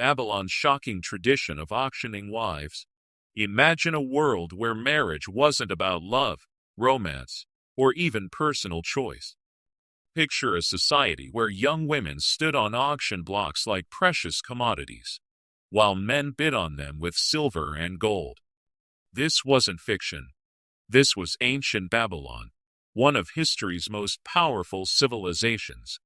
Babylon's shocking tradition of auctioning wives. Imagine a world where marriage wasn't about love, romance, or even personal choice. Picture a society where young women stood on auction blocks like precious commodities, while men bid on them with silver and gold. This wasn't fiction. This was ancient Babylon, one of history's most powerful civilizations,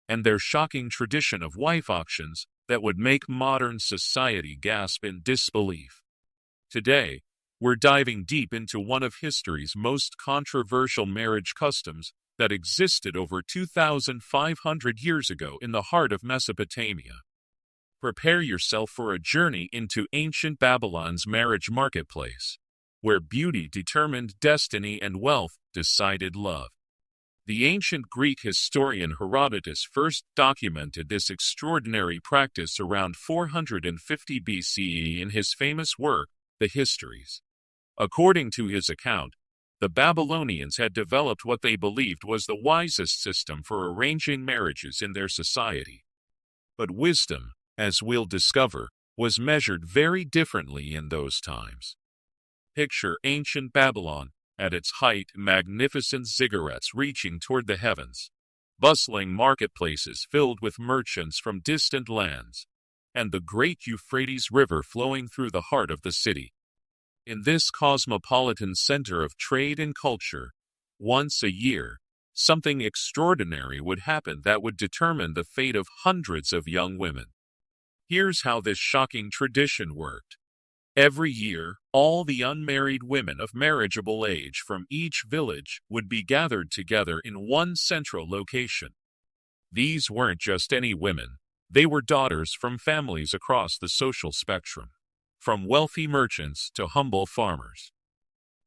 and their shocking tradition of wife auctions that would make modern society gasp in disbelief. Today, we're diving deep into one of history's most controversial marriage customs that existed over 2,500 years ago in the heart of Mesopotamia. Prepare yourself for a journey into ancient Babylon's marriage marketplace, where beauty determined destiny and wealth decided love. The ancient Greek historian Herodotus first documented this extraordinary practice around 450 BCE in his famous work, The Histories. According to his account, the Babylonians had developed what they believed was the wisest system for arranging marriages in their society. But wisdom, as we'll discover, was measured very differently in those times. Picture ancient Babylon, at its height, magnificent ziggurats reaching toward the heavens, bustling marketplaces filled with merchants from distant lands, and the great Euphrates River flowing through the heart of the city. In this cosmopolitan center of trade and culture, once a year, something extraordinary would happen that would determine the fate of hundreds of young women. Here's how this shocking tradition worked. Every year, all the unmarried women of marriageable age from each village would be gathered together in one central location. These weren't just any women. They were daughters from families across the social spectrum, from wealthy merchants to humble farmers.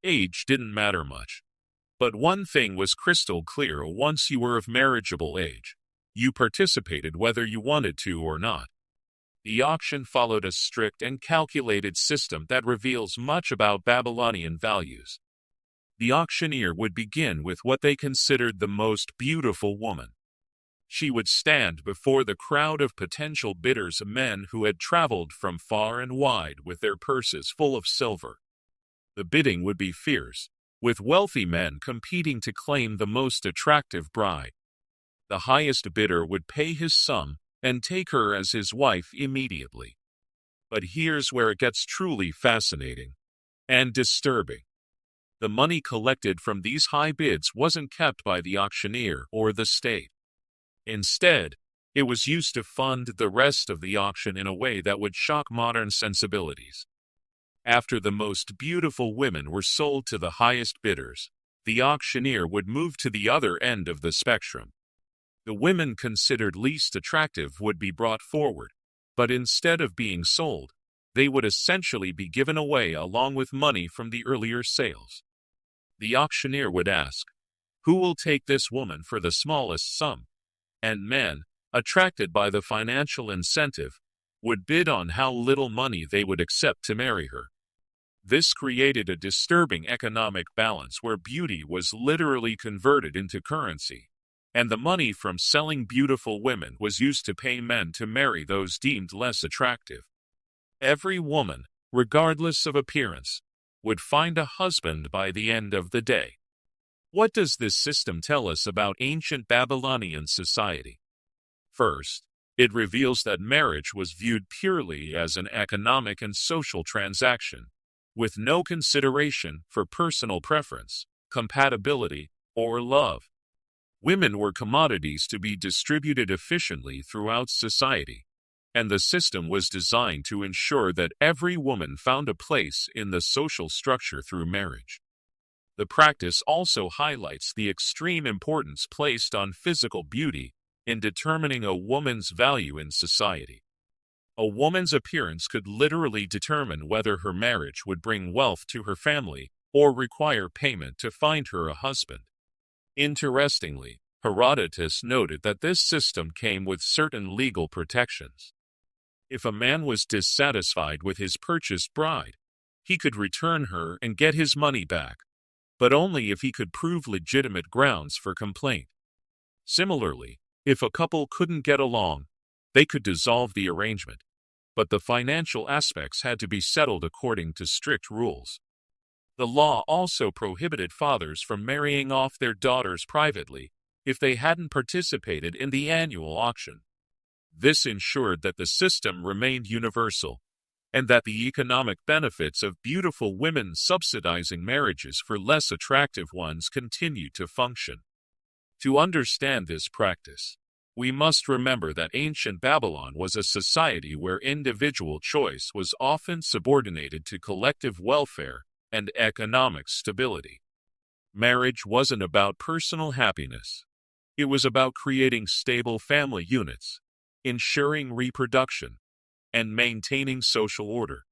Age didn't matter much. But one thing was crystal clear: once you were of marriageable age, you participated whether you wanted to or not. The auction followed a strict and calculated system that reveals much about Babylonian values. The auctioneer would begin with what they considered the most beautiful woman. She would stand before the crowd of potential bidders, men who had traveled from far and wide with their purses full of silver. The bidding would be fierce, with wealthy men competing to claim the most attractive bride. The highest bidder would pay his sum and take her as his wife immediately. But here's where it gets truly fascinating and disturbing. The money collected from these high bids wasn't kept by the auctioneer or the state. Instead, it was used to fund the rest of the auction in a way that would shock modern sensibilities. After the most beautiful women were sold to the highest bidders, the auctioneer would move to the other end of the spectrum. The women considered least attractive would be brought forward, but instead of being sold, they would essentially be given away along with money from the earlier sales. The auctioneer would ask, "Who will take this woman for the smallest sum?" And men, attracted by the financial incentive, would bid on how little money they would accept to marry her. This created a disturbing economic balance where beauty was literally converted into currency, and the money from selling beautiful women was used to pay men to marry those deemed less attractive. Every woman, regardless of appearance, would find a husband by the end of the day. What does this system tell us about ancient Babylonian society? First, it reveals that marriage was viewed purely as an economic and social transaction, with no consideration for personal preference, compatibility, or love. Women were commodities to be distributed efficiently throughout society, and the system was designed to ensure that every woman found a place in the social structure through marriage. The practice also highlights the extreme importance placed on physical beauty in determining a woman's value in society. A woman's appearance could literally determine whether her marriage would bring wealth to her family or require payment to find her a husband. Interestingly, Herodotus noted that this system came with certain legal protections. If a man was dissatisfied with his purchased bride, he could return her and get his money back, but only if he could prove legitimate grounds for complaint. Similarly, if a couple couldn't get along, they could dissolve the arrangement. but the financial aspects had to be settled according to strict rules. The law also prohibited fathers from marrying off their daughters privately if they hadn't participated in the annual auction. This ensured that the system remained universal, and that the economic benefits of beautiful women subsidizing marriages for less attractive ones continued to function. To understand this practice, we must remember that ancient Babylon was a society where individual choice was often subordinated to collective welfare and economic stability. Marriage wasn't about personal happiness. It was about creating stable family units, ensuring reproduction, and maintaining social order.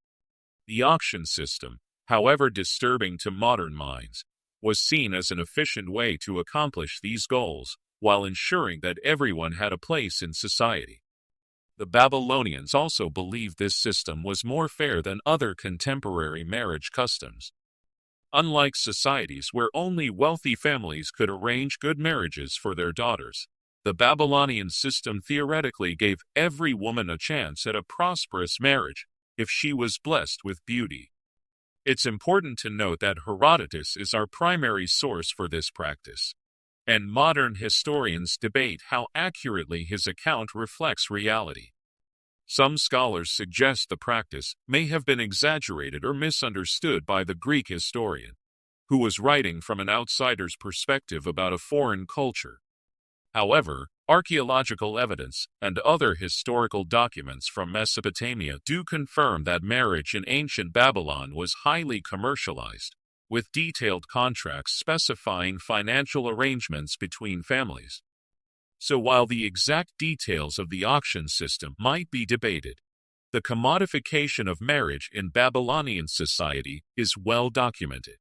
The auction system, however disturbing to modern minds, was seen as an efficient way to accomplish these goals while ensuring that everyone had a place in society. The Babylonians also believed this system was more fair than other contemporary marriage customs. Unlike societies where only wealthy families could arrange good marriages for their daughters, the Babylonian system theoretically gave every woman a chance at a prosperous marriage if she was blessed with beauty. It's important to note that Herodotus is our primary source for this practice, and modern historians debate how accurately his account reflects reality. Some scholars suggest the practice may have been exaggerated or misunderstood by the Greek historian, who was writing from an outsider's perspective about a foreign culture. However, archaeological evidence and other historical documents from Mesopotamia do confirm that marriage in ancient Babylon was highly commercialized, with detailed contracts specifying financial arrangements between families. So while the exact details of the auction system might be debated, the commodification of marriage in Babylonian society is well documented.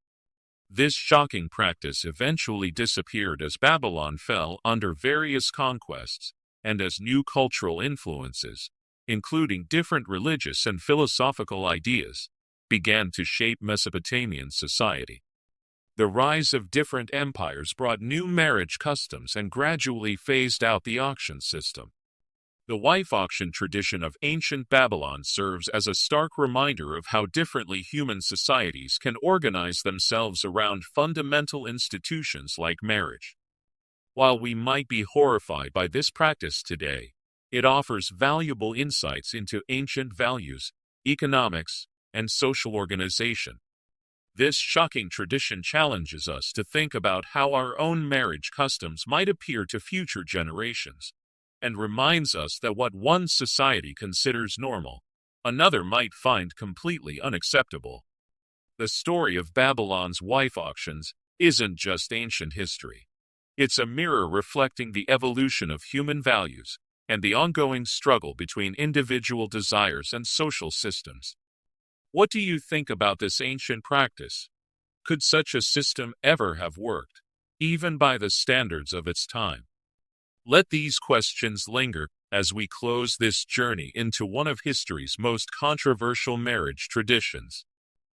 This shocking practice eventually disappeared as Babylon fell under various conquests and as new cultural influences, including different religious and philosophical ideas, began to shape Mesopotamian society. The rise of different empires brought new marriage customs and gradually phased out the auction system. The wife auction tradition of ancient Babylon serves as a stark reminder of how differently human societies can organize themselves around fundamental institutions like marriage. While we might be horrified by this practice today, it offers valuable insights into ancient values, economics, and social organization. This shocking tradition challenges us to think about how our own marriage customs might appear to future generations, and reminds us that what one society considers normal, another might find completely unacceptable. The story of Babylon's wife auctions isn't just ancient history. It's a mirror reflecting the evolution of human values and the ongoing struggle between individual desires and social systems. What do you think about this ancient practice? Could such a system ever have worked, even by the standards of its time? Let these questions linger as we close this journey into one of history's most controversial marriage traditions.